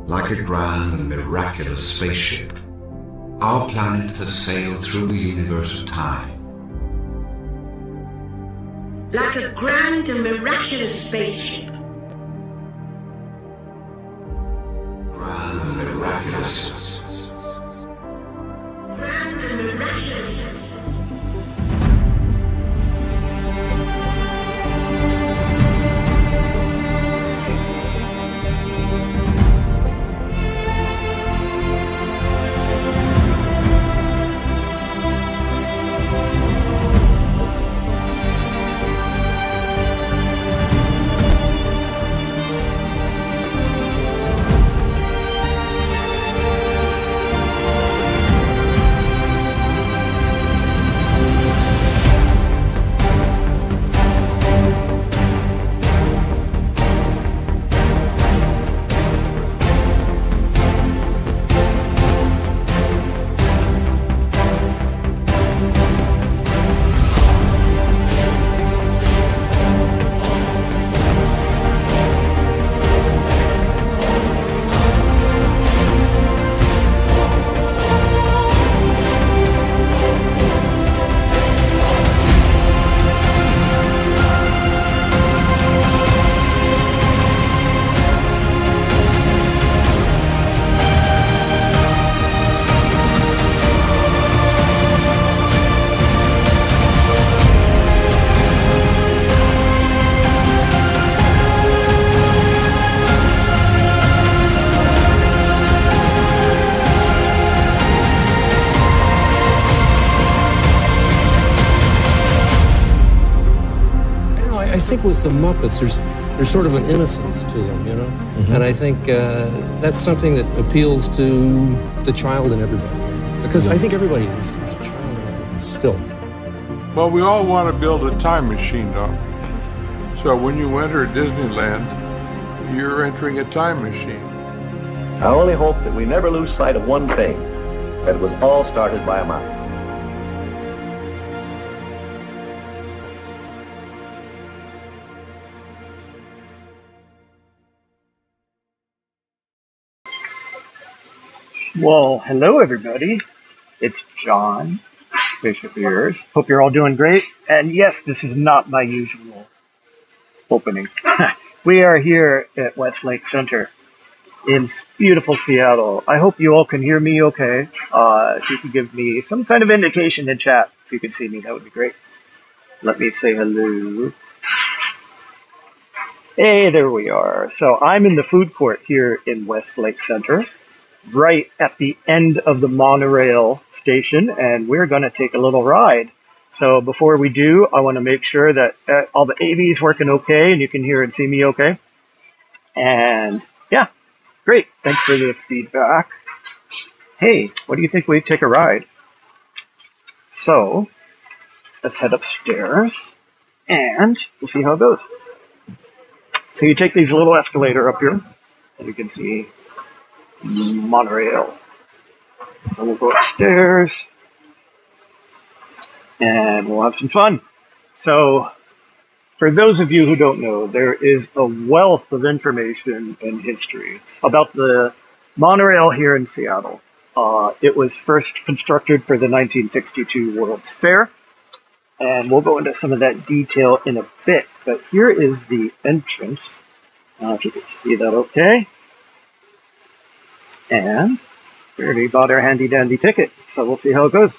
Like a grand and miraculous spaceship, our planet has sailed through the universe of time. Like a grand and miraculous spaceship. Grand and miraculous. Grand and miraculous. I think with the Muppets, there's sort of an innocence to them, you know? Mm-hmm. And I think that's something that appeals to the child in everybody. Because I think everybody is a child in everybody still. Well, we all want to build a time machine, don't we? So when you enter Disneyland, you're entering a time machine. I only hope that we never lose sight of one thing, that it was all started by a mouse. Well, hello everybody. It's John, Spaceship Earth. Hope you're all doing great. And yes, this is not my usual opening. We are here at Westlake Center in beautiful Seattle. I hope you all can hear me okay. If you could give me some kind of indication in chat, if you could see me, that would be great. Let me say hello. Hey, there we are. So I'm in the food court here in Westlake Center, right at the end of the monorail station, and we're going to take a little ride. So before we do, I want to make sure that all the AV is working okay and you can hear and see me okay. And yeah, great. Thanks for the feedback. Hey, what do you think we take a ride? So let's head upstairs and we'll see how it goes. So you take these little escalator up here and you can see Monorail. So we'll go upstairs and we'll have some fun. So for those of you who don't know, there is a wealth of information and history about the monorail here in Seattle. It was first constructed for the 1962 World's Fair, and we'll go into some of that detail in a bit. But here is the entrance. If you can see that okay. And we already bought our handy dandy ticket, so we'll see how it goes.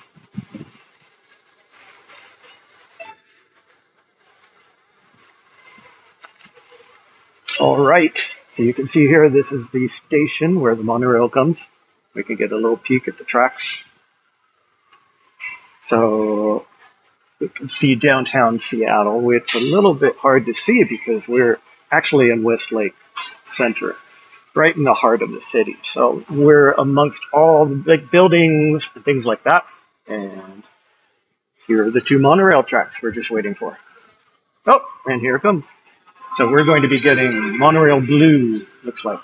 All right, so you can see here, this is the station where the monorail comes. We can get a little peek at the tracks. So we can see downtown Seattle. It's a little bit hard to see because we're actually in Westlake Center, right in the heart of the city. So we're amongst all the big buildings and things like that. And here are the two monorail tracks we're just waiting for. Oh, and here it comes. So we're going to be getting Monorail Blue, looks like.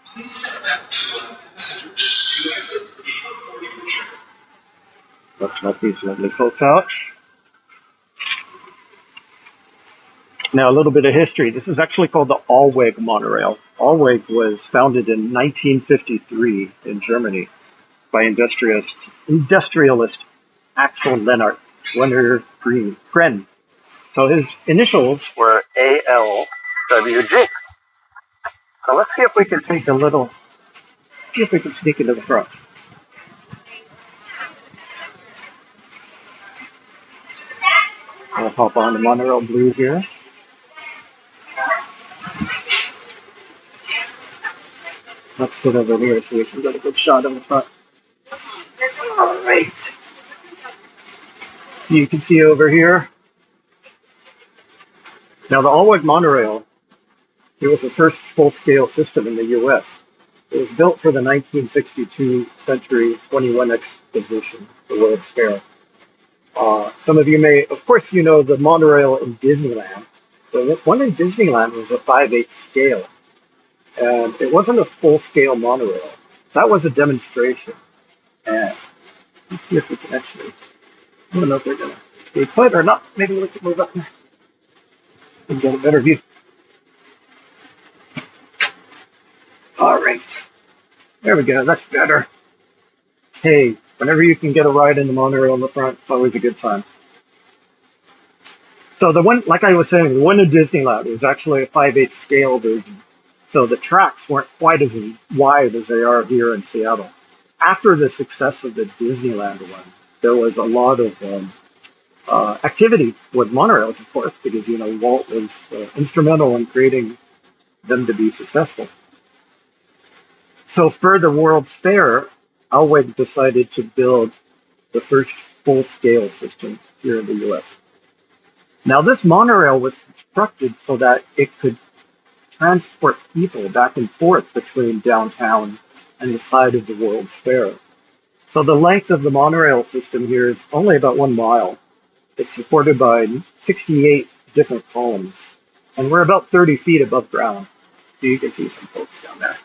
Please step back to visitors to exit before. Let's let these lovely folks out. Now, a little bit of history. This is actually called the Alweg monorail. Alweg was founded in 1953 in Germany by industrialist Axel Kren. So his initials were ALWG. So let's see if we can see if we can sneak into the front. I'll hop on the Monorail Blue here. Let's sit over here so we can get a good shot of the front. All right. You can see over here. Now the Alweg monorail, it was the first full-scale system in the U.S. It was built for the 1962 Century 21 Exposition, the World's Fair. Some of you may, of course, you know the monorail in Disneyland. The one in Disneyland was a 5/8 scale, and it wasn't a full-scale monorail. That was a demonstration. And let's see if we can actually, I don't know if they're going to put or not. Maybe we can move up there and get a better view. All right. There we go. That's better. Hey, whenever you can get a ride in the monorail in the front, it's always a good time. So the one, like I was saying, the one in Disneyland was actually a 5/8 scale version. So the tracks weren't quite as wide as they are here in Seattle. After the success of the Disneyland one, there was a lot of activity with monorails, of course, because, you know, Walt was instrumental in creating them to be successful. So for the World's Fair, Alweg decided to build the first full-scale system here in the U.S. Now, this monorail was constructed so that it could transport people back and forth between downtown and the side of the World's Fair. So the length of the monorail system here is only about 1 mile. It's supported by 68 different columns, and we're about 30 feet above ground. So you can see some folks down there.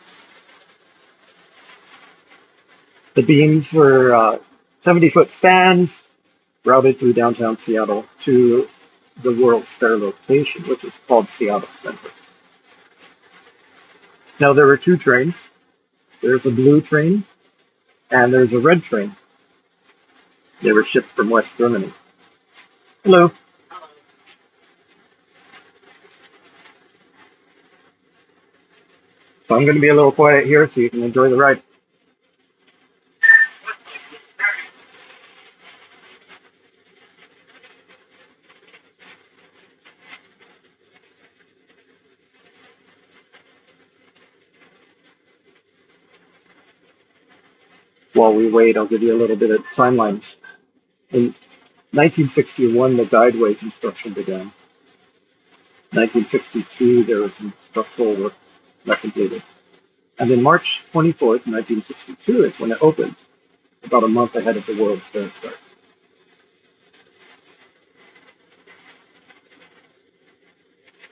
The beams were 70-foot spans routed through downtown Seattle to the World's Fair location, which is called Seattle Center. Now, there were 2 trains. There's a blue train and there's a red train. They were shipped from West Germany. Hello. So I'm going to be a little quiet here so you can enjoy the ride. While we wait, I'll give you a little bit of timelines. In 1961, the guideway construction began. 1962, there was some structural work that completed. And then March 24th, 1962 is when it opened, about a month ahead of the World's Fair start.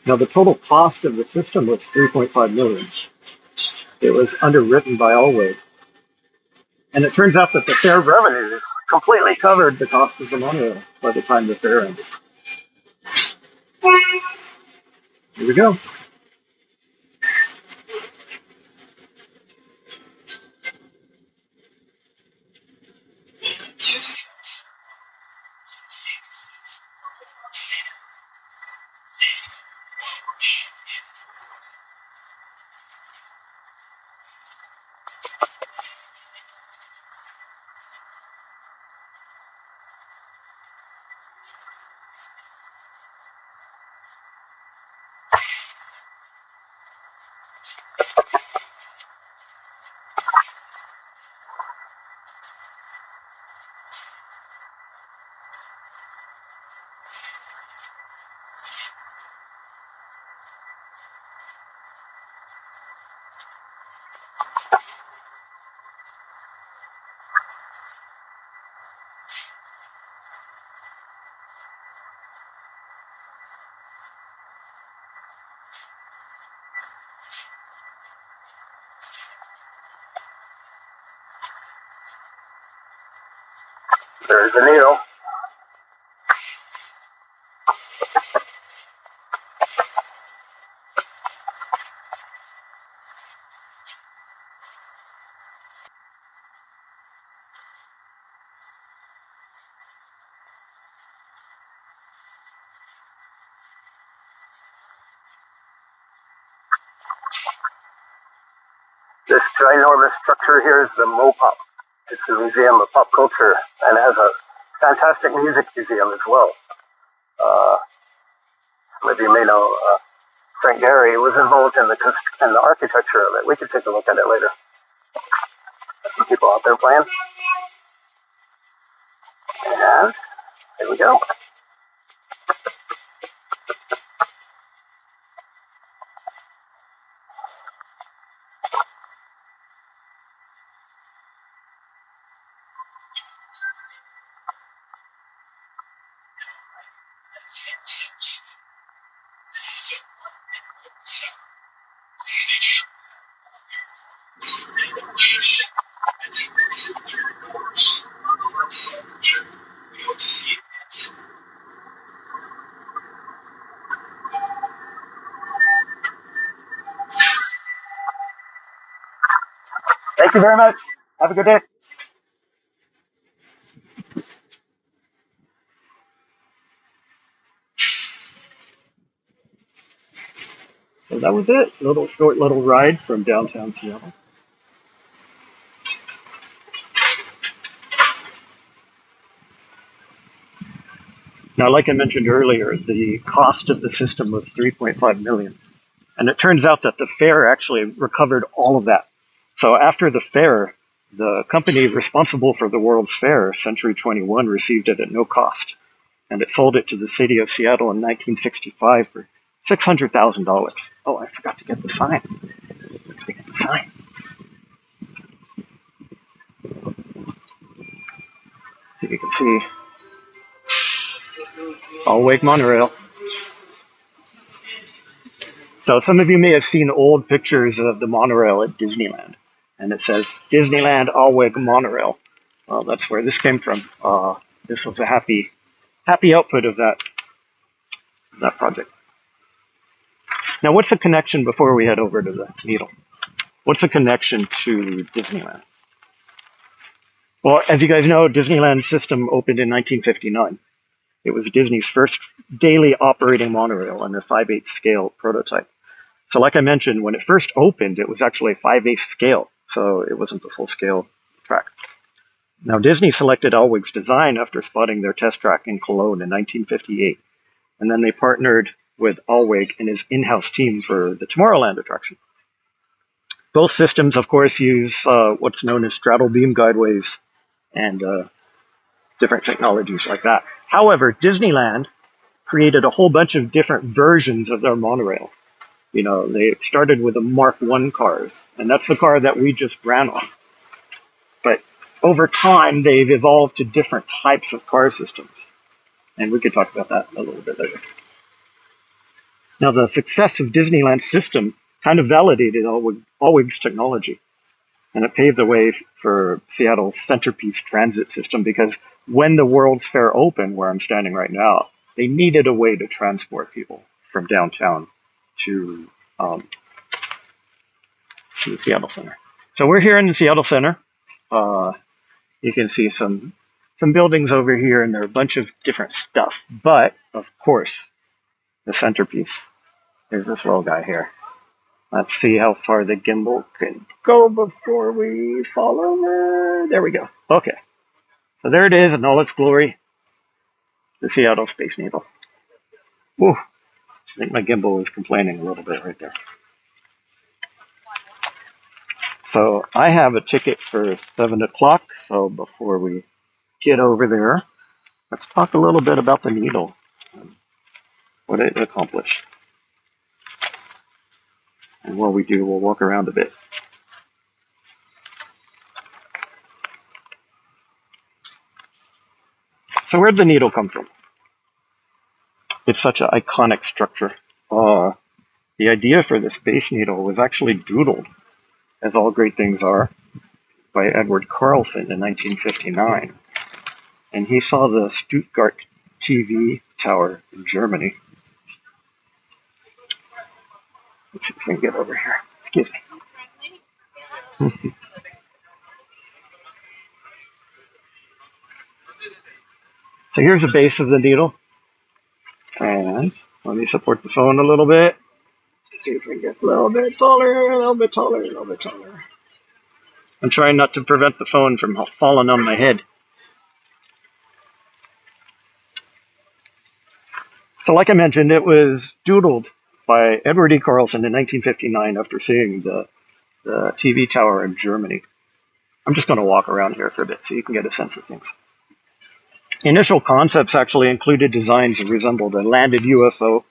Now, the total cost of the system was $3.5 million. It was underwritten by Alweg. And it turns out that the fair revenues completely covered the cost of the monorail by the time the fair ended. Here we go. There's the needle. This ginormous structure here is the Mopop. It's a museum of pop culture and has a fantastic music museum as well. Some of you may know Frank Gehry was involved in the architecture of it. We could take a look at it later. Some people out there playing. And here we go. Thank you very much. Have a good day. So that was it. Short little ride from downtown Seattle. Now, like I mentioned earlier, the cost of the system was $3.5 million. And it turns out that the fair actually recovered all of that. So after the fair, the company responsible for the World's Fair, Century 21, received it at no cost. And it sold it to the city of Seattle in 1965 for $600,000. Oh, I forgot to get the sign. So you can see Alweg Monorail. So some of you may have seen old pictures of the monorail at Disneyland. And it says Disneyland Alweg Monorail. Well, that's where this came from. This was a happy output of that project. Now, what's the connection before we head over to the Needle? What's the connection to Disneyland? Well, as you guys know, Disneyland's system opened in 1959. It was Disney's first daily operating monorail on a 5/8 scale prototype. So like I mentioned, when it first opened, it was actually 5/8 scale, so it wasn't the full scale track. Now, Disney selected Alweg's design after spotting their test track in Cologne in 1958. And then they partnered with Alweg and his in-house team for the Tomorrowland attraction. Both systems, of course, use what's known as straddle beam guideways and different technologies like that. However, Disneyland created a whole bunch of different versions of their monorail. You know, they started with the Mark I cars, and that's the car that we just ran on. But over time, they've evolved to different types of car systems. And we could talk about that a little bit later. Now, the success of Disneyland's system kind of validated Alweg's technology. And it paved the way for Seattle's centerpiece transit system, because when the World's Fair opened, where I'm standing right now, they needed a way to transport people from downtown to the Seattle Center. So we're here in the Seattle Center. You can see some buildings over here, and there are a bunch of different stuff. But, of course, the centerpiece is this little guy here. Let's see how far the gimbal can go before we fall over. There we go. Okay. So there it is in all its glory. The Seattle Space Needle. Whew. I think my gimbal is complaining a little bit right there. So I have a ticket for 7 o'clock. So before we get over there, let's talk a little bit about the Needle and what it accomplished. And while we do, we'll walk around a bit. So where'd the Needle come from? It's such an iconic structure. The idea for the Space Needle was actually doodled, as all great things are, by Edward Carlson in 1959. And he saw the Stuttgart TV tower in Germany. Let's see if we can get over here. Excuse me. So here's the base of the Needle. And let me support the phone a little bit. See if we can get a little bit taller, a little bit taller, a little bit taller. I'm trying not to prevent the phone from falling on my head. So like I mentioned, it was doodled by Edward E. Carlson in 1959 after seeing the TV tower in Germany. I'm just going to walk around here for a bit so you can get a sense of things. Initial concepts actually included designs that resembled a landed UFO,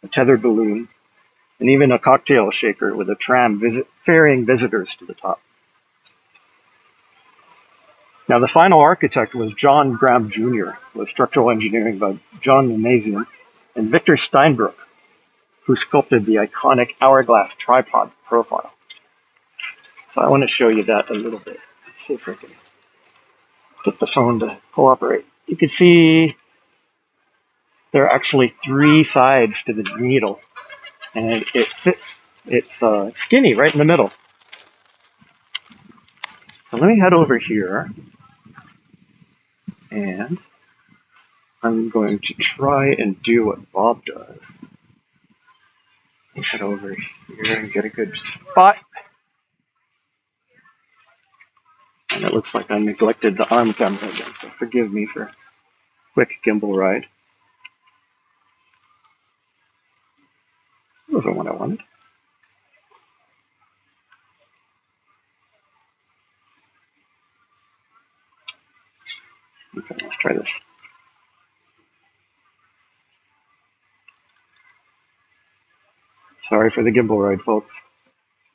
a tethered balloon, and even a cocktail shaker with a tram ferrying visitors to the top. Now, the final architect was John Graham Jr., with structural engineering by John Namazian, and Victor Steinbruch, who sculpted the iconic hourglass tripod profile. So I want to show you that a little bit. Let's see if I can get the phone to cooperate. You can see there are actually 3 sides to the needle, and it fits. It's skinny right in the middle. So let me head over here, and I'm going to try and do what Bob does. Let me head over here and get a good spot. And it looks like I neglected the arm camera again, so forgive me for a quick gimbal ride. That wasn't what I wanted. Okay, let's try this. Sorry for the gimbal ride, folks.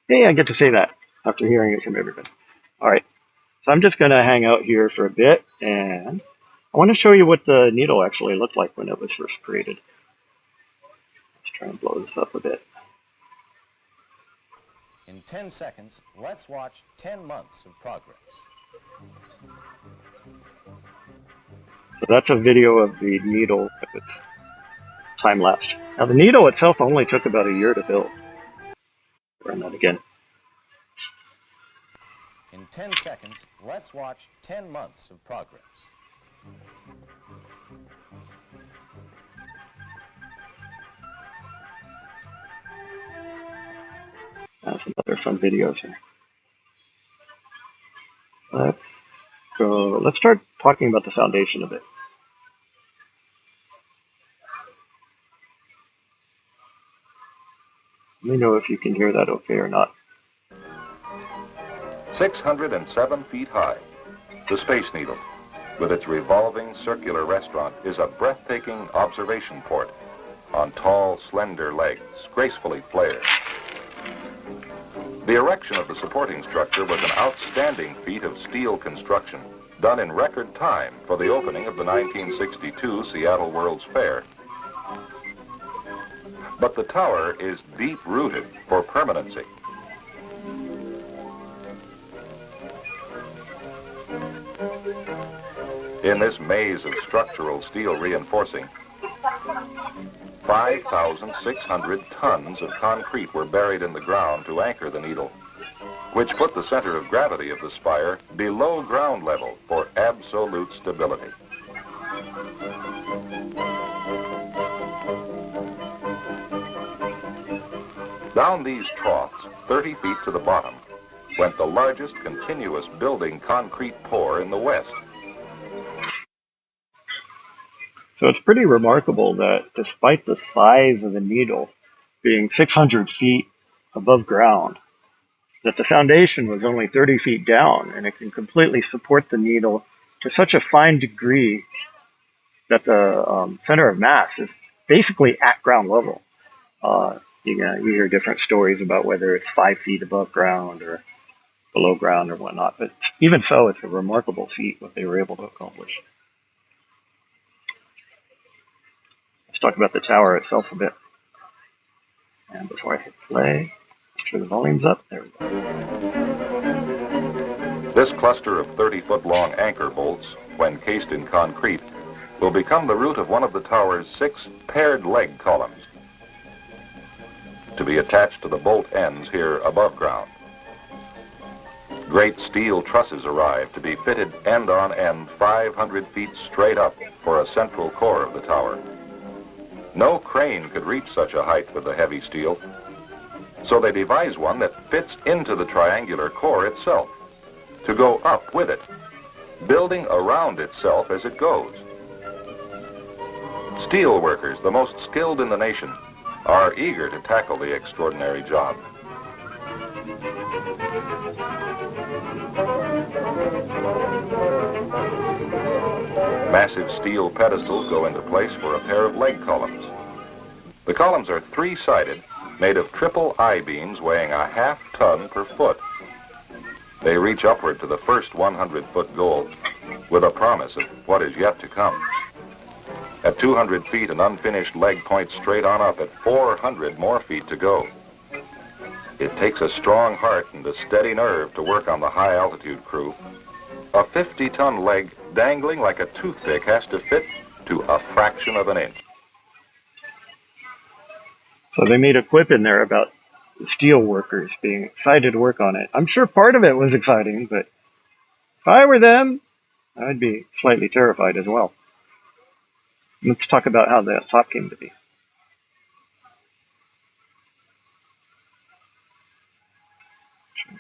Hey, I get to say that after hearing it from everybody. All right, so I'm just going to hang out here for a bit, and I want to show you what the needle actually looked like when it was first created. Let's try and blow this up a bit. In 10 seconds, let's watch 10 months of progress. So that's a video of the needle with time lapse. Now the needle itself only took about a year to build. Run that again. In 10 seconds, let's watch 10 months of progress. That's another fun videos here. Let's start talking about the foundation a bit. Let me know if you can hear that okay or not. 607 feet high, the Space Needle, with its revolving circular restaurant, is a breathtaking observation port on tall, slender legs, gracefully flared. The erection of the supporting structure was an outstanding feat of steel construction, done in record time for the opening of the 1962 Seattle World's Fair. But the tower is deep-rooted for permanency. In this maze of structural steel reinforcing, 5,600 tons of concrete were buried in the ground to anchor the needle, which put the center of gravity of the spire below ground level for absolute stability. Down these troughs, 30 feet to the bottom, went the largest continuous building concrete pour in the West. So it's pretty remarkable that despite the size of the needle being 600 feet above ground, that the foundation was only 30 feet down, and it can completely support the needle to such a fine degree that the center of mass is basically at ground level. You hear different stories about whether it's 5 feet above ground or below ground or whatnot, but even so, it's a remarkable feat what they were able to accomplish. Let's talk about the tower itself a bit. And before I hit play, make sure the volume's up. There we go. This cluster of 30-foot-long anchor bolts, when cased in concrete, will become the root of one of the tower's 6 paired leg columns, to be attached to the bolt ends here above ground. Great steel trusses arrive to be fitted end on end 500 feet straight up for a central core of the tower. No crane could reach such a height with the heavy steel, So they devise one that fits into the triangular core itself, to go up with it, building around itself as it goes. Steel workers, the most skilled in the nation, are eager to tackle the extraordinary job. Massive steel pedestals go into place for a pair of leg columns. The columns are three-sided, made of triple I-beams weighing a half-ton per foot. They reach upward to the first 100-foot goal with a promise of what is yet to come. At 200 feet, an unfinished leg points straight on up at 400 more feet to go. It takes a strong heart and a steady nerve to work on the high-altitude crew. A 50-ton leg dangling like a toothpick has to fit to a fraction of an inch. So they made a quip in there about the steel workers being excited to work on it. I'm sure part of it was exciting, but if I were them, I'd be slightly terrified as well. Let's talk about how that thought came to be.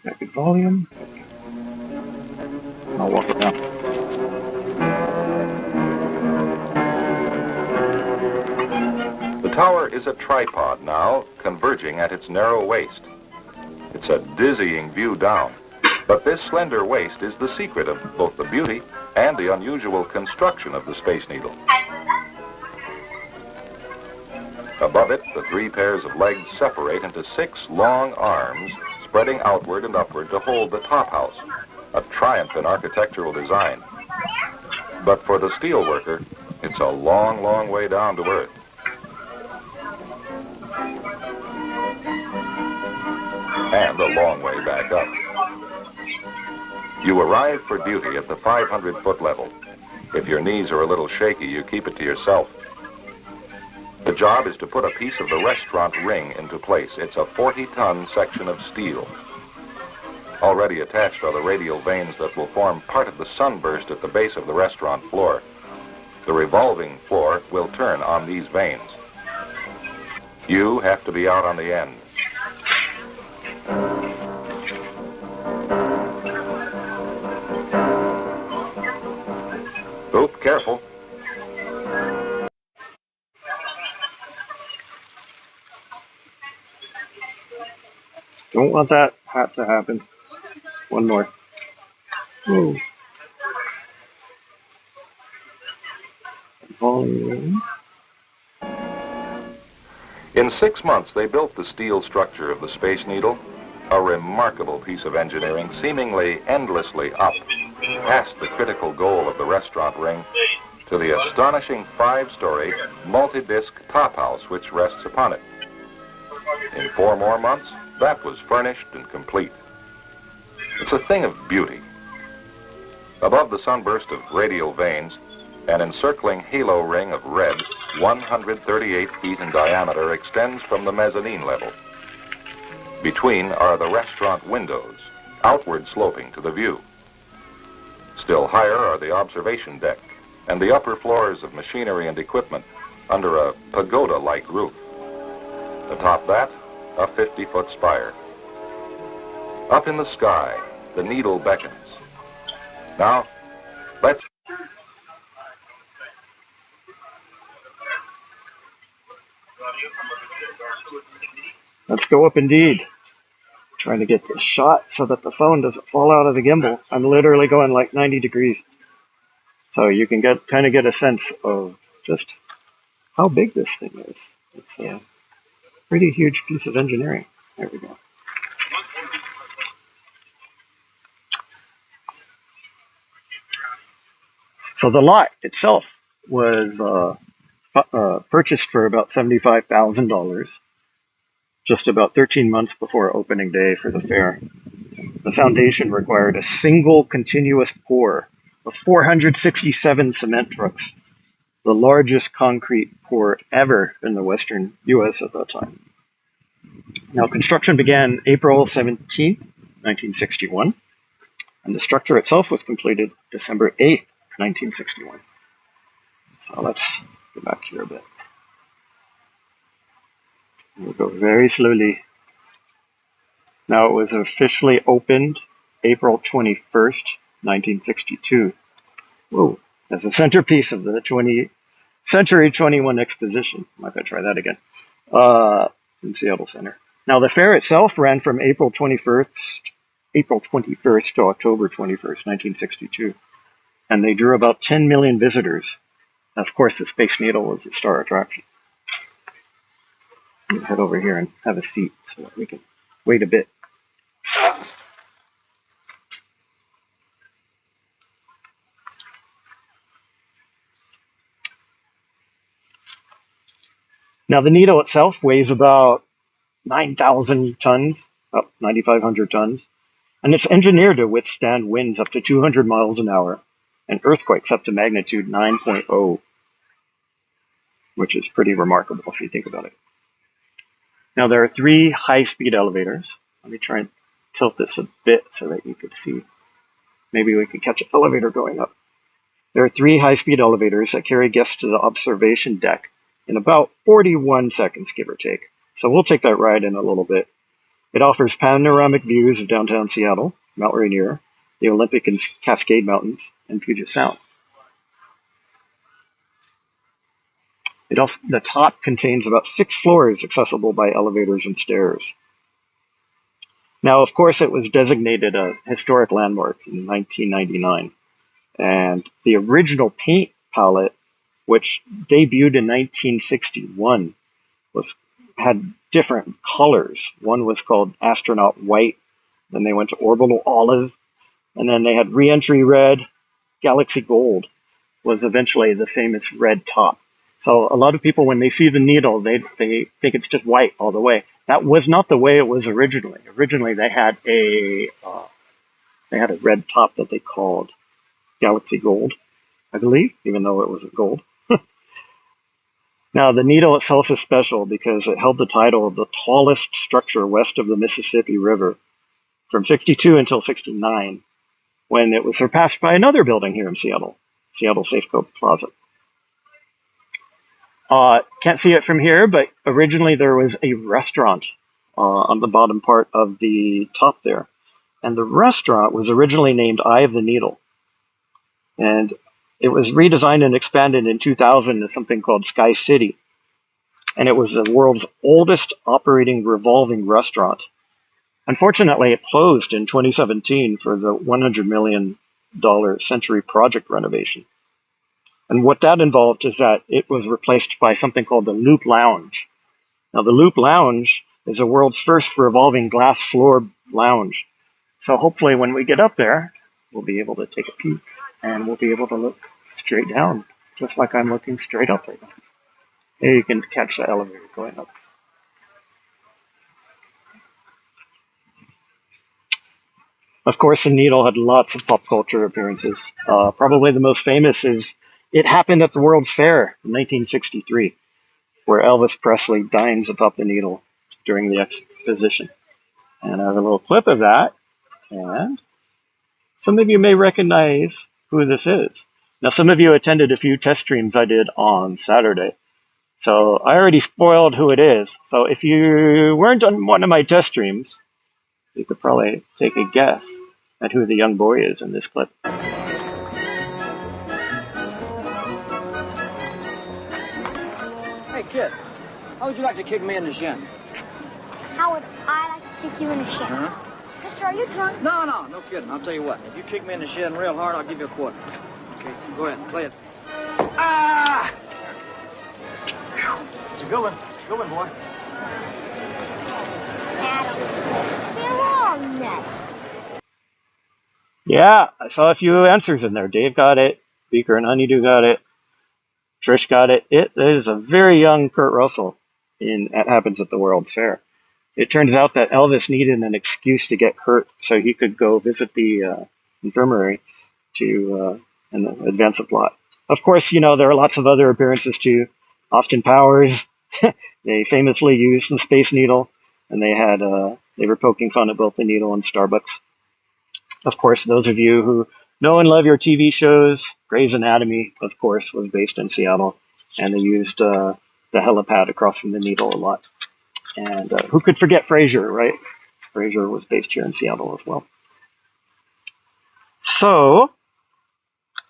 Back at volume. I'll walk around. The tower is a tripod now, converging at its narrow waist. It's a dizzying view down, but this slender waist is the secret of both the beauty and the unusual construction of the Space Needle. Above it, the three pairs of legs separate into 6 long arms, spreading outward and upward to hold the top house, a triumph in architectural design. But for the steel worker, it's a long, long way down to Earth. And a long way back up. You arrive for duty at the 500-foot level. If your knees are a little shaky, you keep it to yourself. The job is to put a piece of the restaurant ring into place. It's a 40-ton section of steel. Already attached are the radial vanes that will form part of the sunburst at the base of the restaurant floor. The revolving floor will turn on these vanes. You have to be out on the end. Oop, careful. Don't want that hat to happen. One more. Ooh. Volume. In 6 months, they built the steel structure of the Space Needle, a remarkable piece of engineering, seemingly endlessly up, past the critical goal of the restaurant ring, to the astonishing 5-story, multi-disc top house which rests upon it. In 4 more months, that was furnished and complete. It's a thing of beauty. Above the sunburst of radial vanes, an encircling halo ring of red, 138 feet in diameter, extends from the mezzanine level. Between are the restaurant windows, outward sloping to the view. Still higher are the observation deck and the upper floors of machinery and equipment under a pagoda-like roof. Atop that, a 50-foot spire. Up in the sky, the needle beckons. Now, let's go up indeed. Trying to get this shot so that the phone doesn't fall out of the gimbal. I'm literally going like 90 degrees. So you can kind of get a sense of just how big this thing is. It's a pretty huge piece of engineering. There we go. So the lot itself was purchased for about $75,000, just about 13 months before opening day for the fair. The foundation required a single continuous pour of 467 cement trucks, the largest concrete pour ever in the western U.S. at that time. Now, construction began April 17, 1961, and the structure itself was completed December 8, 1961. So let's go back here a bit. We'll go very slowly Now, it was officially opened April 21st, 1962. Whoa, as a centerpiece of the Century 21 exposition. I'm not going to try that again. In Seattle Center. Now, the fair itself ran from April 21st to October 21st, 1962. And they drew about 10 million visitors. Of course, the Space Needle was the star attraction. We'll head over here and have a seat so that we can wait a bit. Now, the Needle itself weighs about 9,000 tons, about 9,500 tons, and it's engineered to withstand winds up to 200 miles an hour and earthquakes up to magnitude 9.0, which is pretty remarkable if you think about it. Now, there are 3 high-speed elevators. Let me try and tilt this a bit so that you could see. Maybe we could catch an elevator going up. There are 3 high-speed elevators that carry guests to the observation deck in about 41 seconds, give or take. So we'll take that ride in a little bit. It offers panoramic views of downtown Seattle, Mount Rainier, the Olympic and Cascade Mountains, and Puget Sound. The top contains about 6 floors accessible by elevators and stairs. Now, of course, it was designated a historic landmark in 1999. And the original paint palette, which debuted in 1961, had different colors. One was called Astronaut White, then they went to Orbital Olive, and then they had Reentry Red. Galaxy Gold was eventually the famous red top. So a lot of people, when they see the Needle, they think it's just white all the way. That was not the way it was originally. Originally, they had a red top that they called Galaxy Gold, I believe, even though it wasn't gold. Now, the Needle itself is special because it held the title of the tallest structure west of the Mississippi River from 62 until 69, when it was surpassed by another building here in Seattle, Seattle Safeco Plaza. Can't see it from here, but originally there was a restaurant on the bottom part of the top there. And the restaurant was originally named Eye of the Needle. And it was redesigned and expanded in 2000 to something called Sky City. And it was the world's oldest operating revolving restaurant. Unfortunately, it closed in 2017 for the $100 million Century project renovation. And what that involved is that it was replaced by something called the Loop Lounge. Now, the Loop Lounge is the world's first revolving glass floor lounge. So hopefully when we get up there, we'll be able to take a peek and we'll be able to look straight down, just like I'm looking straight up right now. There you can catch the elevator going up. Of course, the Needle had lots of pop culture appearances. Probably the most famous is it happened at the World's Fair in 1963, where Elvis Presley dines atop the Needle during the exposition. And I have a little clip of that, and some of you may recognize who this is. Now, some of you attended a few test streams I did on Saturday, so I already spoiled who it is. So if you weren't on one of my test streams, you could probably take a guess at who the young boy is in this clip. Hey, kid, how would you like to kick me in the shin? How would I like to kick you in the shin? Uh-huh. Mister, are you drunk? No kidding. I'll tell you what. If you kick me in the shin real hard, I'll give you a quarter. Okay, go ahead, play it. Ah! Whew. It's a good one. It's a good one, boy. Adams, they're all nuts. Yeah, I saw a few answers in there. Dave got it. Beaker and Honeydew got it. Trish got it. It is a very young Kurt Russell That Happens at the World's Fair. It turns out that Elvis needed an excuse to get hurt so he could go visit the infirmary to advance a plot. Of course, there are lots of other appearances too. Austin Powers, they famously used the Space Needle, and they were poking fun at both the Needle and Starbucks. Of course, those of you who know and love your TV shows, Grey's Anatomy, of course, was based in Seattle, and they used the helipad across from the Needle a lot. And who could forget Frasier, right? Fraser was based here in Seattle as well. So,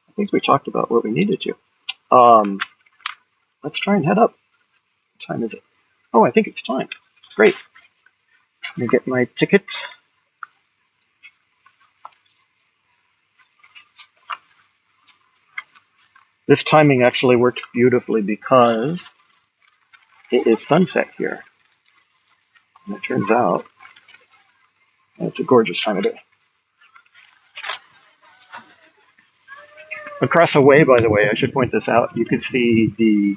I think we talked about what we needed to. Let's try and head up. What time is it? Oh, I think it's time. Great. Let me get my ticket. This timing actually worked beautifully because it is sunset here. And it turns out it's a gorgeous time of day. Across the way, by the way, I should point this out, you can see the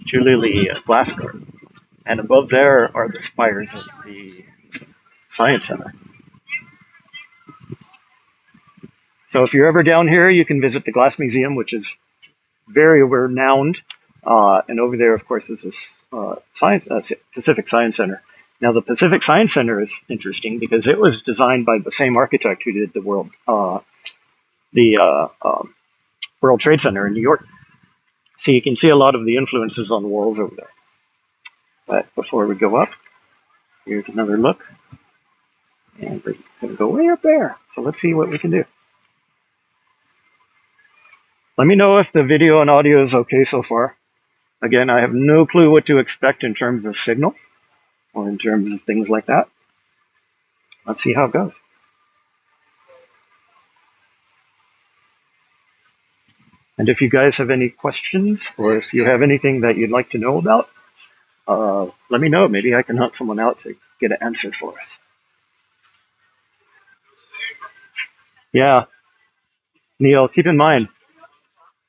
Tulili glass garden. And above there are the spires of the Science Center. So if you're ever down here, you can visit the Glass Museum, which is very renowned. And over there, of course, is this Pacific Science Center. Now, the Pacific Science Center is interesting because it was designed by the same architect who did the World Trade Center in New York. So you can see a lot of the influences on the walls over there. But before we go up, here's another look. And we're going to go way up there. So let's see what we can do. Let me know if the video and audio is okay so far. Again, I have no clue what to expect in terms of signal or in terms of things like that. Let's see how it goes. And if you guys have any questions or if you have anything that you'd like to know about, let me know. Maybe I can hunt someone out to get an answer for us. Yeah. Neil, keep in mind,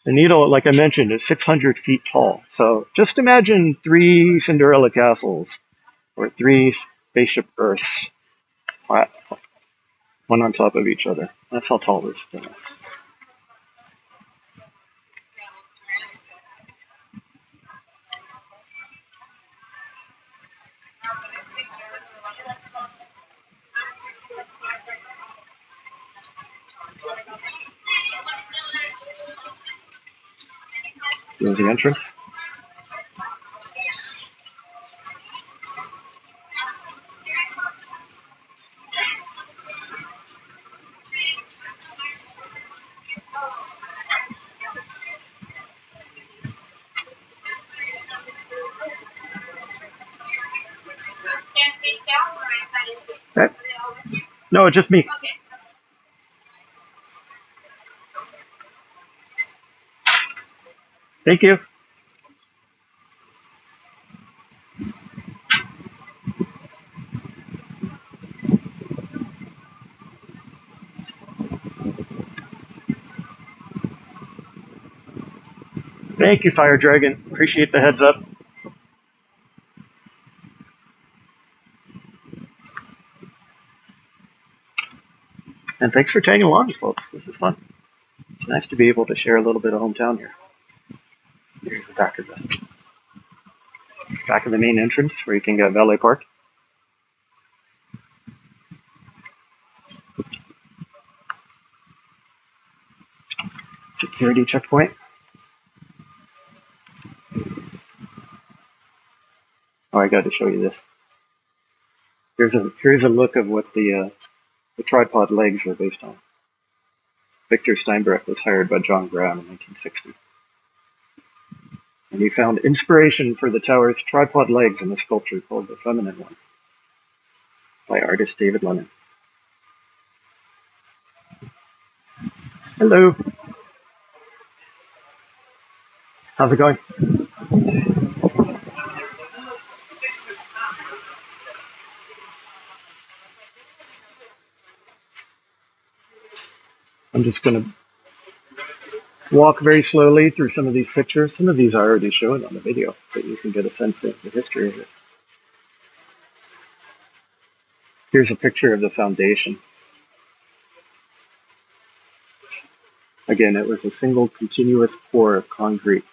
the needle, like I mentioned, is 600 feet tall. So just imagine 3 Cinderella castles or 3 Spaceship Earths, one on top of each other. That's how tall this thing is. Here's the entrance. Okay. No, just me. Thank you. Thank you, Fire Dragon. Appreciate the heads up. And thanks for tagging along, folks. This is fun. It's nice to be able to share a little bit of hometown here. Here's the back of the main entrance where you can get valet park. Security checkpoint. Oh, I got to show you this. Here's a look of what the tripod legs are based on. Victor Steinbrecht was hired by John Graham in 1960. And he found inspiration for the tower's tripod legs in a sculpture called the Feminine One by artist David Lennon. Hello. How's it going? I'm just going to walk very slowly through some of these pictures. Some of these I already showed on the video, but you can get a sense of the history of it. Here's a picture of the foundation. Again, it was a single continuous pour of concrete.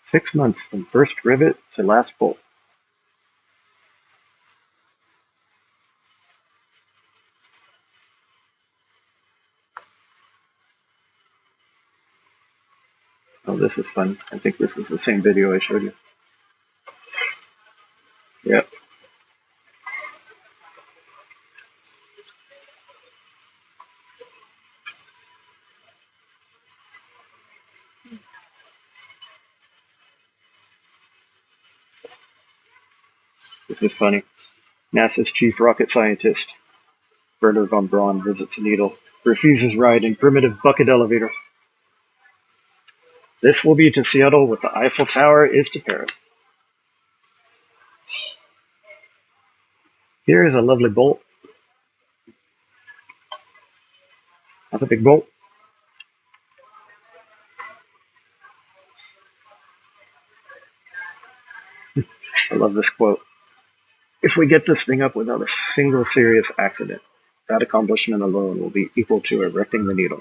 "6 months from first rivet to last bolt." this is fun. I think this is the same video I showed you. Yep. This is funny. NASA's chief rocket scientist, Werner von Braun, visits the needle, refuses ride in primitive bucket elevator. This will be to Seattle what the Eiffel Tower is to Paris. Here is a lovely bolt. That's a big bolt. I love this quote. If we get this thing up without a single serious accident, that accomplishment alone will be equal to erecting the needle.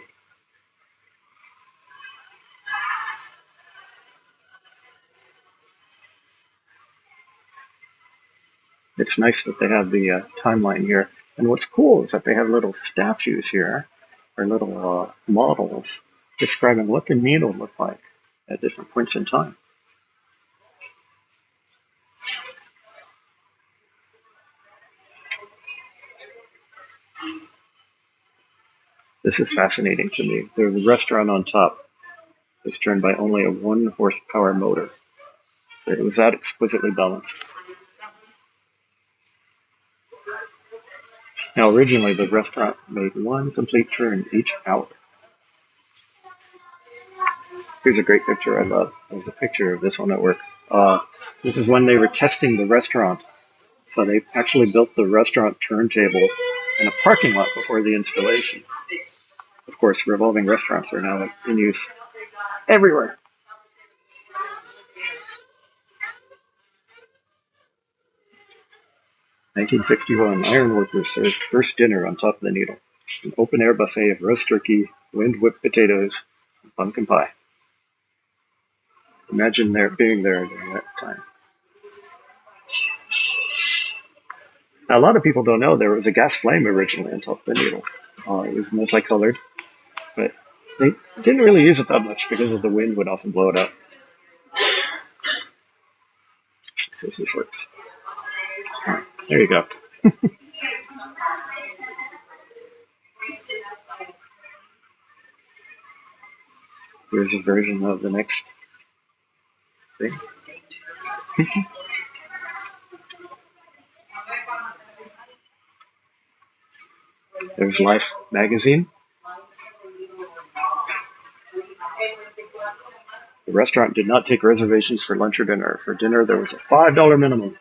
It's nice that they have the timeline here. And what's cool is that they have little statues here, or little models, describing what the needle looked like at different points in time. This is fascinating to me. The restaurant on top is turned by only a 1-horsepower motor. So it was that exquisitely balanced. Now, originally, the restaurant made one complete turn each hour. Here's a great picture I love. There's a picture of this one at work. This is when they were testing the restaurant. So they actually built the restaurant turntable in a parking lot before the installation. Of course, revolving restaurants are now in use everywhere. In 1961, ironworkers served first dinner on top of the needle. An open-air buffet of roast turkey, wind-whipped potatoes, and pumpkin pie. Imagine being there during that time. Now, a lot of people don't know there was a gas flame originally on top of the needle. It was multicolored, but they didn't really use it that much because of the wind would often blow it up. Let's see if this works. There you go. Here's a version of the next thing. There's Life magazine. The restaurant did not take reservations for lunch or dinner. For dinner, there was a $5 minimum.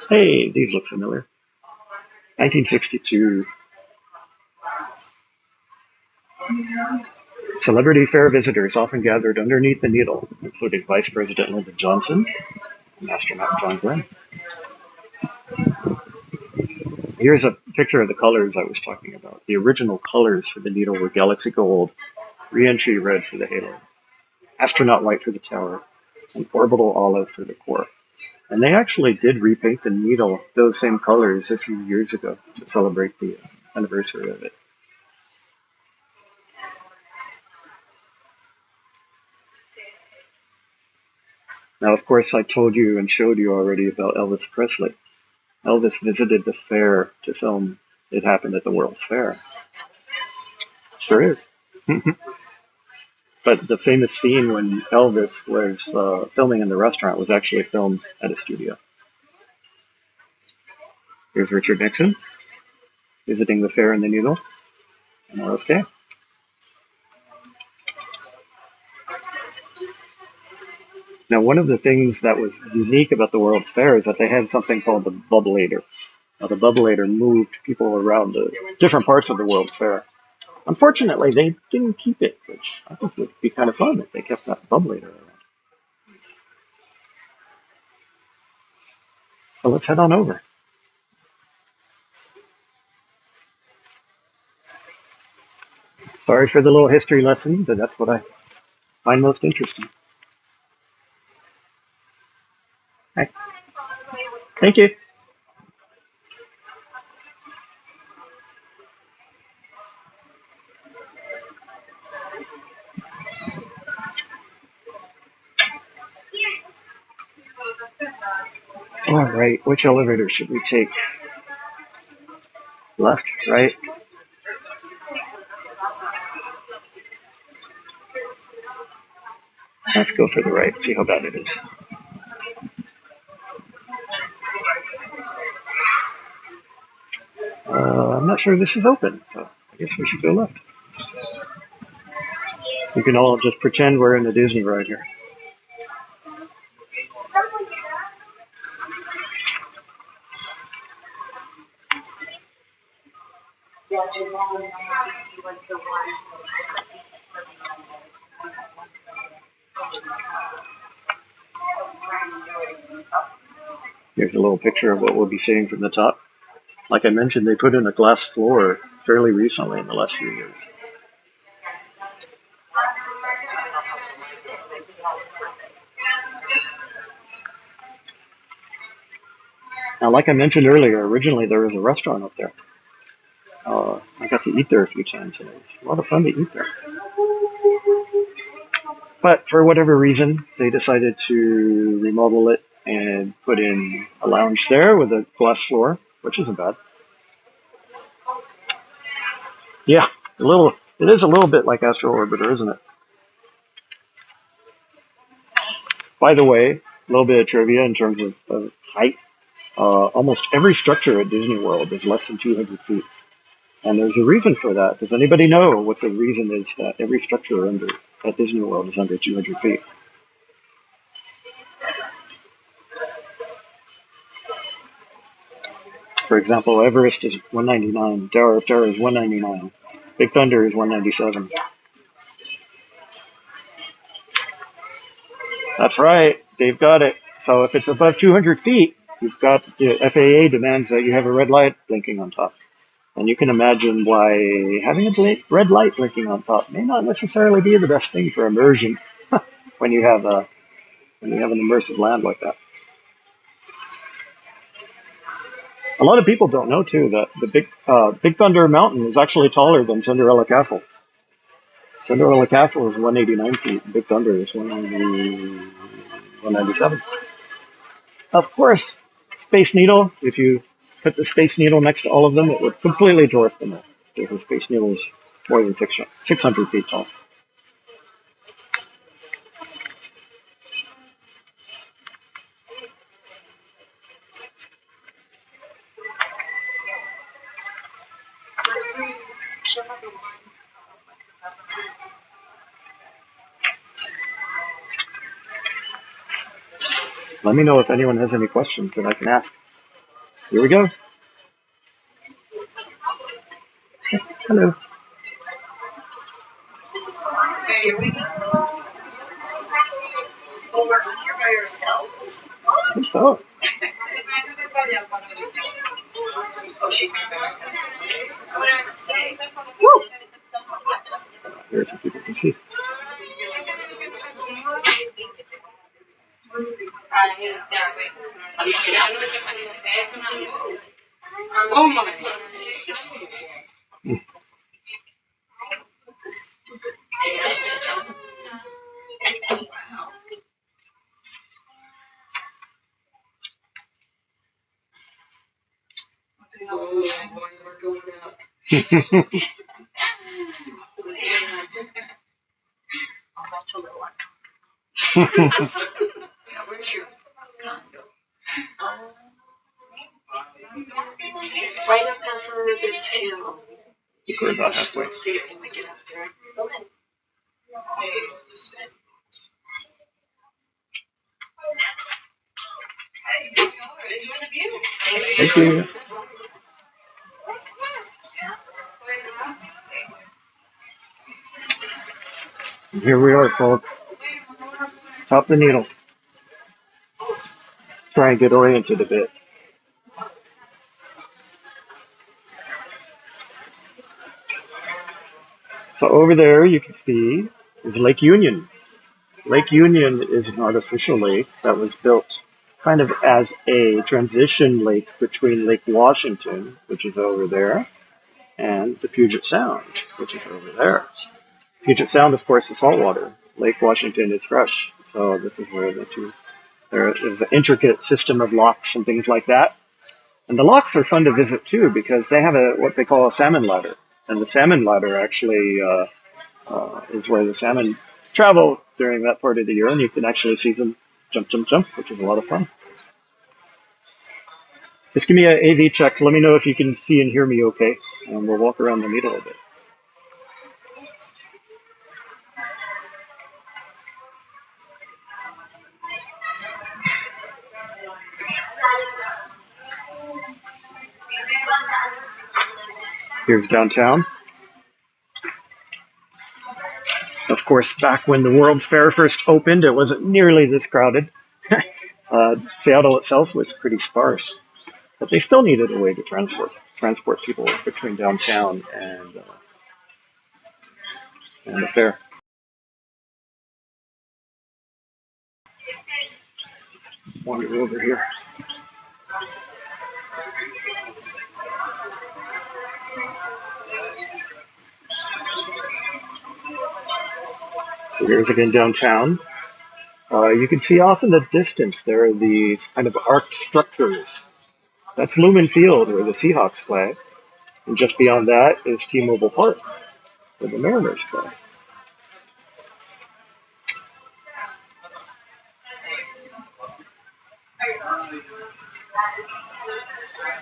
Hey, these look familiar. 1962. Celebrity fair visitors often gathered underneath the needle, including Vice President Lyndon Johnson and astronaut John Glenn. Here's a picture of the colors I was talking about. The original colors for the needle were Galaxy Gold, Re-entry Red for the halo, Astronaut White for the tower, and Orbital Olive for the core. And they actually did repaint the needle those same colors a few years ago to celebrate the anniversary of it. Now, of course, I told you and showed you already about Elvis Presley. Elvis visited the fair to film It Happened at the World's Fair. Sure is. But the famous scene when Elvis was filming in the restaurant was actually filmed at a studio. Here's Richard Nixon visiting the fair in the needle. And RFK. Now, one of the things that was unique about the World's Fair is that they had something called the Bubbleator. Now, the Bubbleator moved people around the different parts of the World's Fair. Unfortunately, they didn't keep it, which I think would be kind of fun if they kept that Bubbleator around. So let's head on over. Sorry for the little history lesson, but that's what I find most interesting. Hi. Thank you. All right, which elevator should we take? Left, right? Let's go for the right, see how bad it is. I'm not sure this is open, so I guess we should go left. We can all just pretend we're in the Disney ride here. Here's a little picture of what we'll be seeing from the top. Like I mentioned, they put in a glass floor fairly recently in the last few years. Now, like I mentioned earlier, originally there was a restaurant up there. I got to eat there a few times, and it was a lot of fun to eat there. But for whatever reason, they decided to remodel it and put in a lounge there with a glass floor, which isn't bad. Yeah, it is a little bit like Astro Orbiter, isn't it? By the way, a little bit of trivia in terms of height. Almost every structure at Disney World is less than 200 feet. And there's a reason for that. Does anybody know what the reason is that every structure at Disney World is under 200 feet? For example, Everest is 199, Tower of Terror is 199, Big Thunder is 197. That's right, they've got it. So if it's above 200 feet, you've got the FAA demands that you have a red light blinking on top. And you can imagine why having a red light blinking on top may not necessarily be the best thing for immersion when you have an immersive land like that. A lot of people don't know too that the Big Thunder Mountain is actually taller than Cinderella Castle. Cinderella Castle is 189 feet. Big Thunder is 197. Of course, Space Needle, if you put the Space Needle next to all of them, it would completely dwarf them all, because the Space Needle is more than 600 feet tall. Let me know if anyone has any questions that I can ask. Here we go. Hello. Here we go. Well, we're here by ourselves. I think so. Oh, she's coming with us. I was going to say. Woo! Here's some people can see. Oh my. That's a little uncomfortable. Where's your condo? It's right up over this hill. We're about halfway. Let's see it when we get up there. Enjoy the view. Thank you. Here we are, folks. Top the needle. Try and get oriented a bit. So over there you can see is Lake Union. Lake Union is an artificial lake that was built kind of as a transition lake between Lake Washington, which is over there, and the Puget Sound, which is over there. Puget Sound, of course, is saltwater. Lake Washington is fresh. So this is where the two There's an intricate system of locks and things like that. And the locks are fun to visit too because they have what they call a salmon ladder. And the salmon ladder actually is where the salmon travel during that part of the year, and you can actually see them jump, jump, jump, which is a lot of fun. Just give me an AV check. Let me know if you can see and hear me okay, and we'll walk around the needle a bit. Here's downtown. Of course, back when the World's Fair first opened, it wasn't nearly this crowded. Seattle itself was pretty sparse, but they still needed a way to transport people between downtown and the fair. Wander over here. So here's again downtown. You can see off in the distance there are these kind of arced structures. That's Lumen Field, where the Seahawks play. And just beyond that is T-Mobile Park, where the Mariners play.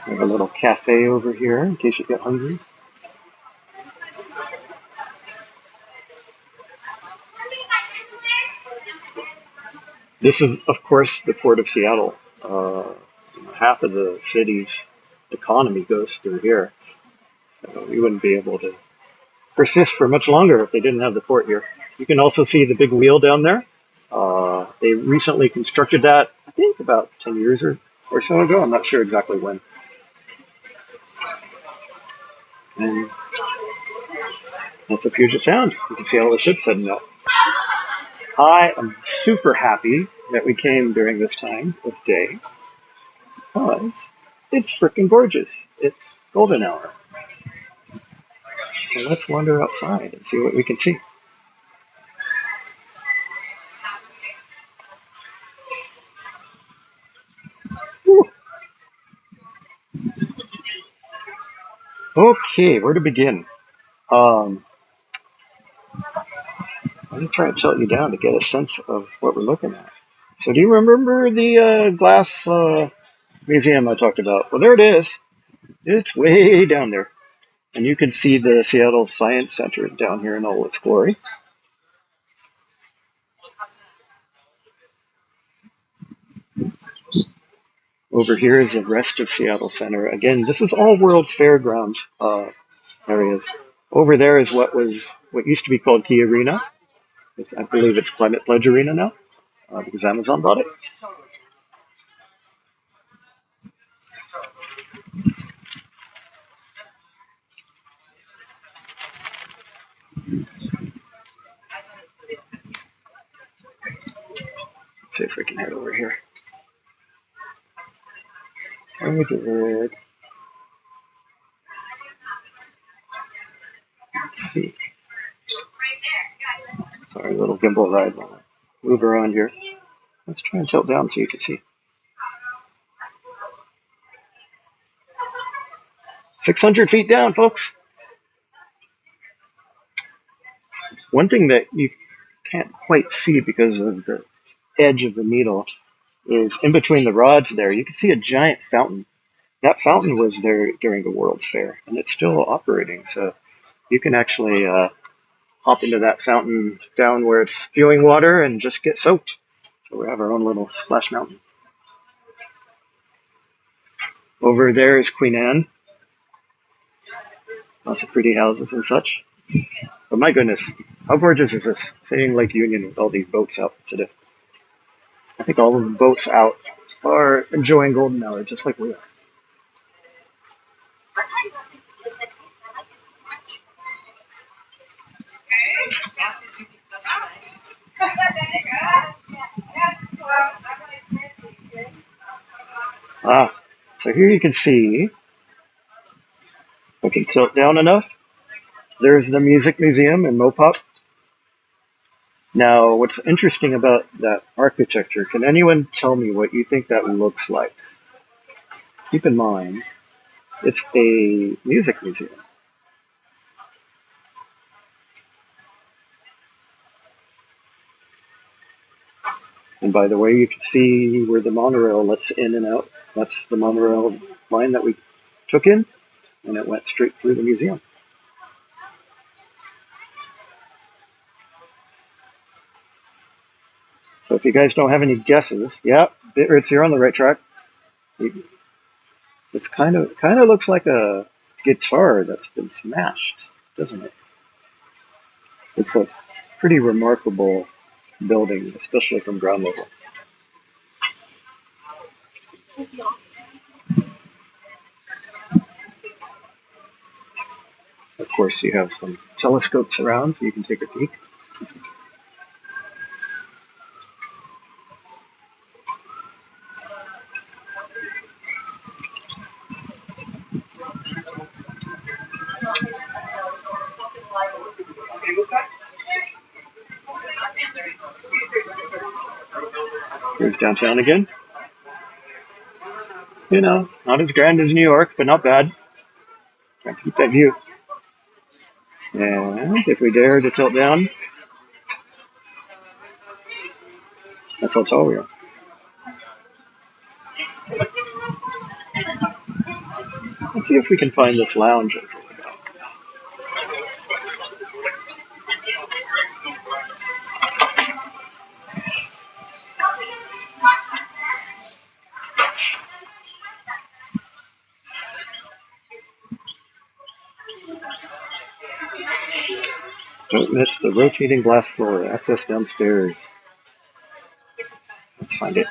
We have a little cafe over here in case you get hungry. This is, of course, the Port of Seattle. Half of the city's economy goes through here. So we wouldn't be able to persist for much longer if they didn't have the port here. You can also see the big wheel down there. They recently constructed that, I think about 10 years or so ago. I'm not sure exactly when. And that's the Puget Sound. You can see all the ships heading out. I am super happy that we came during this time of day because it's freaking gorgeous. It's golden hour. So let's wander outside and see what we can see. Woo. Okay, where to begin? Let me try and tilt you down to get a sense of what we're looking at. So do you remember the glass museum I talked about? Well, there it is. It's way down there. And you can see the Seattle Science Center down here in all its glory. Over here is the rest of Seattle Center. Again, this is all World's Fairground areas. Over there is what used to be called Key Arena. I believe it's Climate Pledge Arena now, because Amazon bought it. Let's see if we can head over here. And we did. Let's see. Sorry, a little gimbal ride. Move around here. Let's try and tilt down so you can see. 600 feet down, folks. One thing that you can't quite see because of the edge of the needle is in between the rods there, you can see a giant fountain. That fountain was there during the World's Fair, and it's still operating. So you can actually hop into that fountain down where it's spewing water and just get soaked. So we have our own little splash mountain. Over there is Queen Anne. Lots of pretty houses and such. But my goodness, how gorgeous is this? Seeing Lake Union with all these boats out today. I think all of the boats out are enjoying golden hour just like we are. So here you can see, if I can tilt down enough, there's the Music Museum in Mopop. Now, what's interesting about that architecture, can anyone tell me what you think that looks like? Keep in mind, it's a music museum. And by the way, you can see where the monorail lets in and out. That's the monorail line that we took in, and it went straight through the museum. So if you guys don't have any guesses, yeah, Bitritz, you're on the right track. It's kind of looks like a guitar that's been smashed, doesn't it? It's a pretty remarkable building, especially from ground level. Of course, you have some telescopes around, so you can take a peek. Here's downtown again. You know, not as grand as New York, but not bad. Trying to keep that view. And if we dare to tilt down, that's how tall we are. Let's see if we can find this lounge. Don't miss the rotating glass floor. Access downstairs. Let's find it.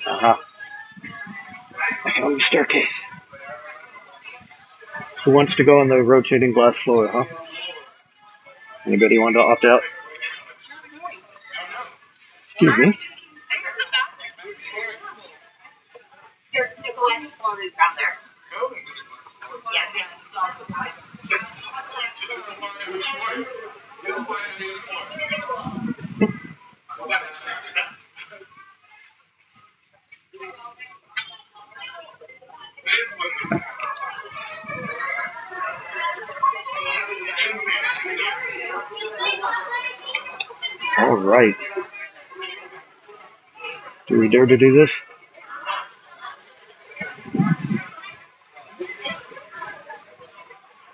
Aha. I found the staircase. Who wants to go on the rotating glass floor, huh? Anybody want to opt out? Excuse me. The glass floor is around there. Yes. All right. Do we dare to do this?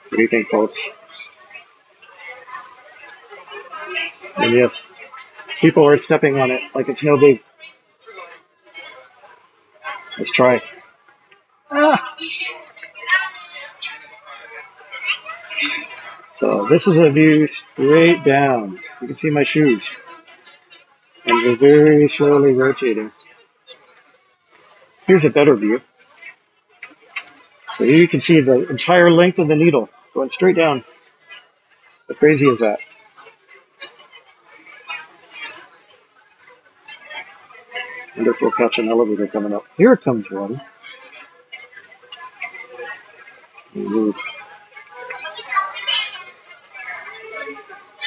What do you think, folks? And yes, people are stepping on it like it's no big. Let's try. Ah. So this is a view straight down. You can see my shoes. And we're very slowly rotating. Here's a better view. So you can see the entire length of the needle going straight down. How crazy is that? I wonder if we'll catch an elevator coming up. Here comes one. Ooh.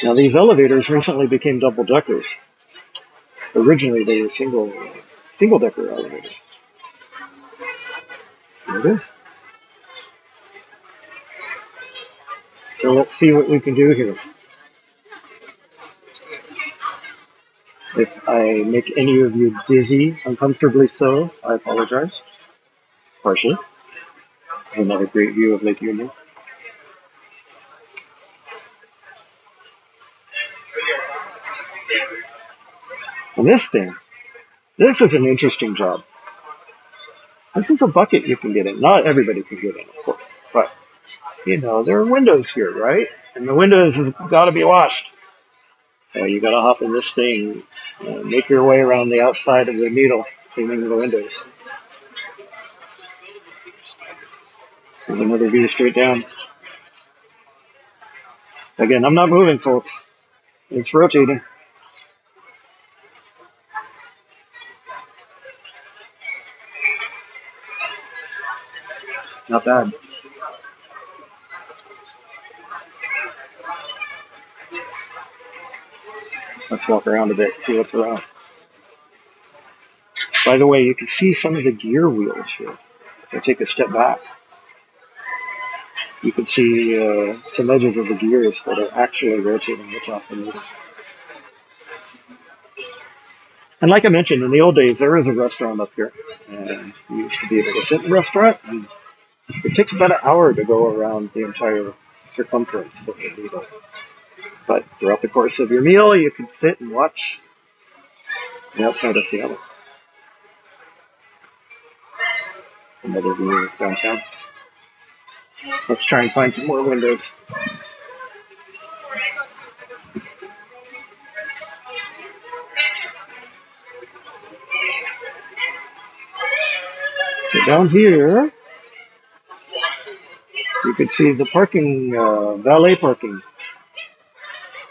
Now these elevators recently became double-deckers. Originally they were single-decker elevators. There it is. So let's see what we can do here. If I make any of you dizzy, uncomfortably so, I apologize. Partially. Another great view of Lake Union. And this this is an interesting job. This is a bucket you can get in. Not everybody can get in, of course. But, you know, there are windows here, right? And the windows have got to be washed. So you got to hop in this thing and make your way around the outside of the needle, cleaning the windows. There's another view straight down. Again, I'm not moving, folks. It's rotating. Not bad. Let's walk around a bit, see what's around. By the way, you can see some of the gear wheels here. If I take a step back, you can see some edges of the gears that are actually rotating the top of the wheel. And like I mentioned, in the old days, there was a restaurant up here. And you used to be able to sit in the restaurant, and it takes about an hour to go around the entire circumference of the needle. But throughout the course of your meal, you can sit and watch the outside of Seattle. Another view of downtown. Let's try and find some more windows. So down here, you can see the parking, valet parking,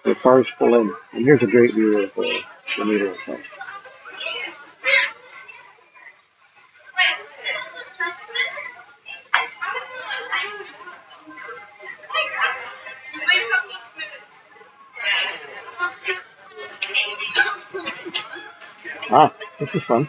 where cars pull in. And here's a great view of the meter itself. Ah, this is fun.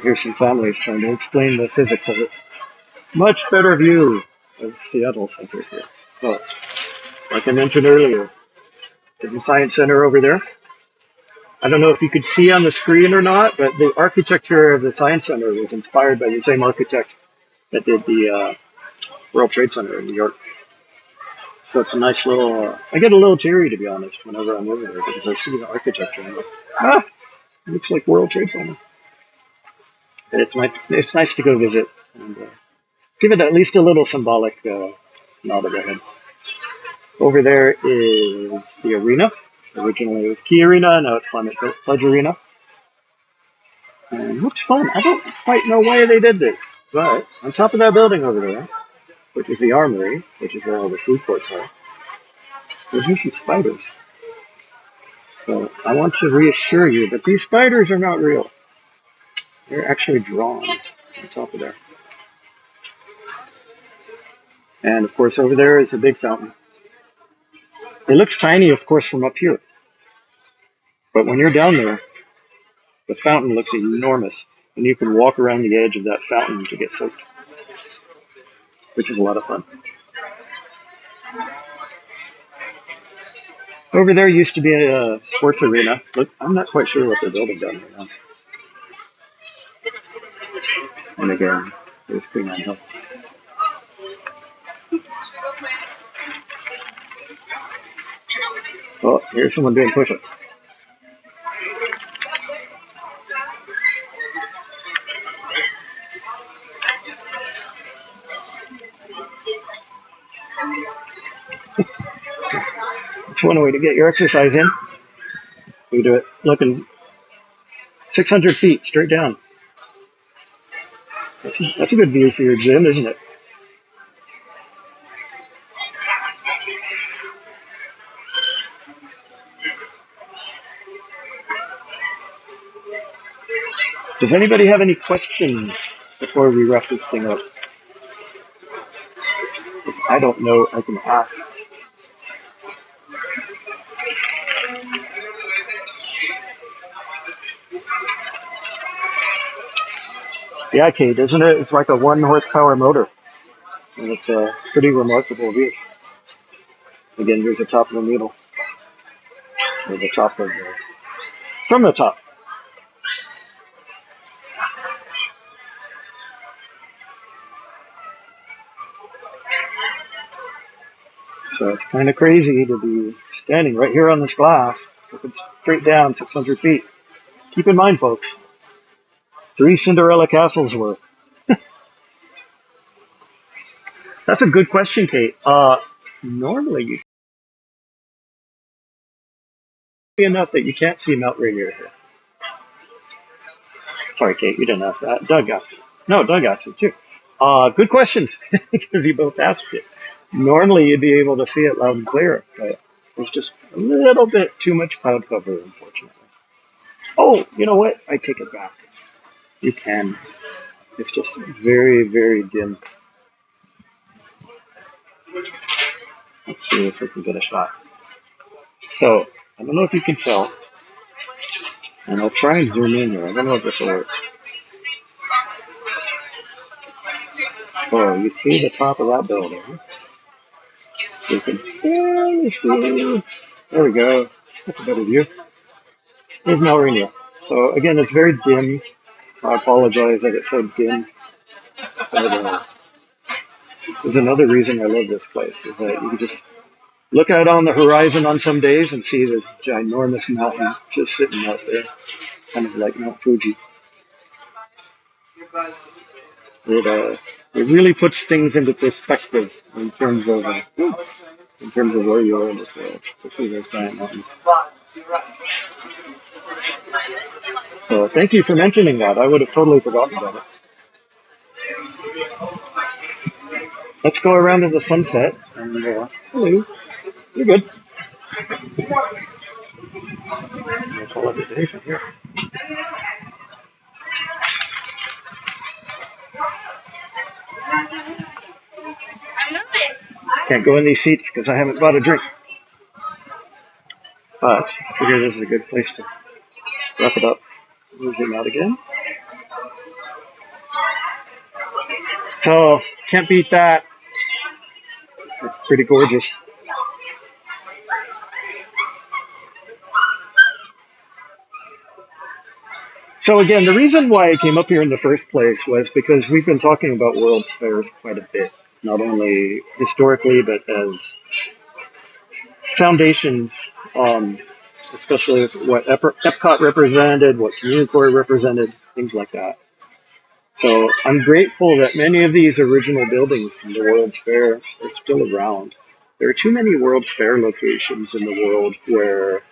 Here's some families trying to explain the physics of it. Much better view of Seattle Center here. So, like I mentioned earlier, there's a science center over there. I don't know if you could see on the screen or not, but the architecture of the science center was inspired by the same architect that did the World Trade Center in New York. So it's a nice little, I get a little teary, to be honest, whenever I'm over there, because I see the architecture and I'm like, it looks like World Trade Center. But it's nice to go visit and give it at least a little symbolic nod of the head. Over there is the arena. Originally it was Key Arena, now it's Climate Pledge Arena. And it looks fun. I don't quite know why they did this, but on top of that building over there, which is the armory, which is where all the food courts are, there's some spiders. So I want to reassure you that these spiders are not real. They're actually drawn on top of there. And of course over there is a big fountain. It looks tiny, of course, from up here. But when you're down there, the fountain looks enormous. And you can walk around the edge of that fountain to get soaked, which is a lot of fun. Over there used to be a sports arena. Look, I'm not quite sure what they're building down there now. And again, there's Green Mountain Hill. Oh, here's someone doing push-ups. It's one way to get your exercise in. You do it looking 600 feet straight down. That's a good view for your gym, isn't it? Does anybody have any questions before we wrap this thing up? If I don't know, I can ask. Yeah, Kate, isn't it? It's like a 1 horsepower motor. And it's a pretty remarkable view. Again, here's the top of the needle. Or the top of the... From the top. So it's kind of crazy to be standing right here on this glass, looking straight down 600 feet. Keep in mind, folks, 3 Cinderella castles worth. That's a good question, Kate. Normally, you enough that you can't see Mount Rainier here. Sorry, Kate, you didn't ask that. Doug asked it. No, Doug asked it too. Good questions, because you both asked it. Normally you'd be able to see it loud and clear, but there's just a little bit too much cloud cover, unfortunately. Oh, you know what? I take it back. You can. It's just very, very dim. Let's see if we can get a shot. So, I don't know if you can tell, and I'll try and zoom in here. I don't know if this will work. So, you see the top of that building. You can barely see. There we go. That's a better view. Here's Melrenia. So, again, it's very dim. I apologize that it's so dim. But, there's another reason I love this place, is that you can just look out on the horizon on some days and see this ginormous mountain just sitting out there, kind of like Mount Fuji. It really puts things into perspective in terms of where you are in this world, to see those giant mountains. So thank you for mentioning that. I would have totally forgotten about it. Let's go around to the sunset. And, hello. You're good. We'll call it a day from here. Can't go in these seats because I haven't bought a drink. But I figure this is a good place to wrap it up. We'll zoom out again. So, can't beat that. It's pretty gorgeous. So again, the reason why I came up here in the first place was because we've been talking about World's Fairs quite a bit. Not only historically, but as foundations, especially what Epcot represented, what Communicore represented, things like that. So I'm grateful that many of these original buildings from the World's Fair are still around. There are too many World's Fair locations in the world where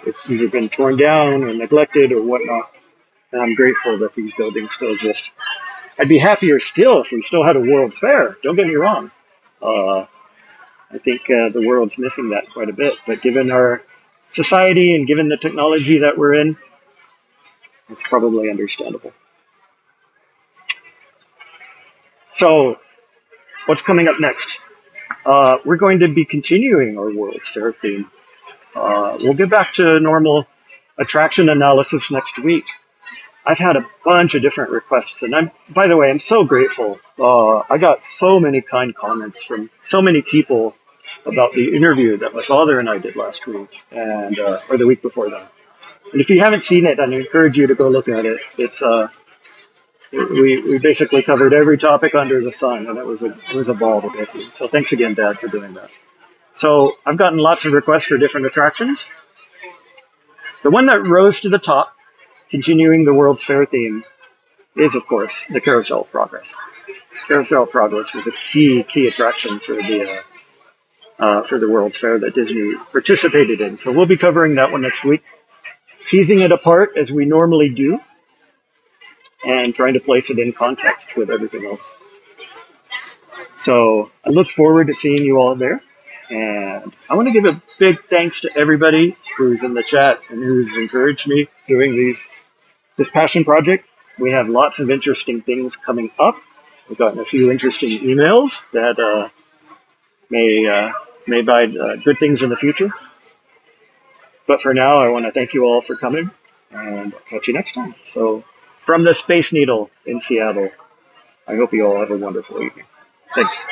it's either been torn down or neglected or whatnot. And I'm grateful that these buildings still exist. I'd be happier still if we still had a World's Fair. Don't get me wrong. I think the world's missing that quite a bit. But given our society and given the technology that we're in, it's probably understandable. So, what's coming up next? We're going to be continuing our World's Fair theme. We'll get back to normal attraction analysis next week. I've had a bunch of different requests, and by the way, I'm so grateful. I got so many kind comments from so many people about the interview that my father and I did last week, and or the week before that. And if you haven't seen it, I encourage you to go look at it. It's we basically covered every topic under the sun, and it was a ball to get through. So thanks again, Dad, for doing that. So I've gotten lots of requests for different attractions. The one that rose to the top, continuing the World's Fair theme, is, of course, the Carousel of Progress. Carousel of Progress was a key attraction for the World's Fair that Disney participated in. So we'll be covering that one next week, teasing it apart as we normally do, and trying to place it in context with everything else. So I look forward to seeing you all there. And I want to give a big thanks to everybody who's in the chat and who's encouraged me doing this passion project. We have lots of interesting things coming up. We've gotten a few interesting emails that may bide good things in the future. But for now, I want to thank you all for coming, and I'll catch you next time. So, from the Space Needle in Seattle, I hope you all have a wonderful evening. Thanks.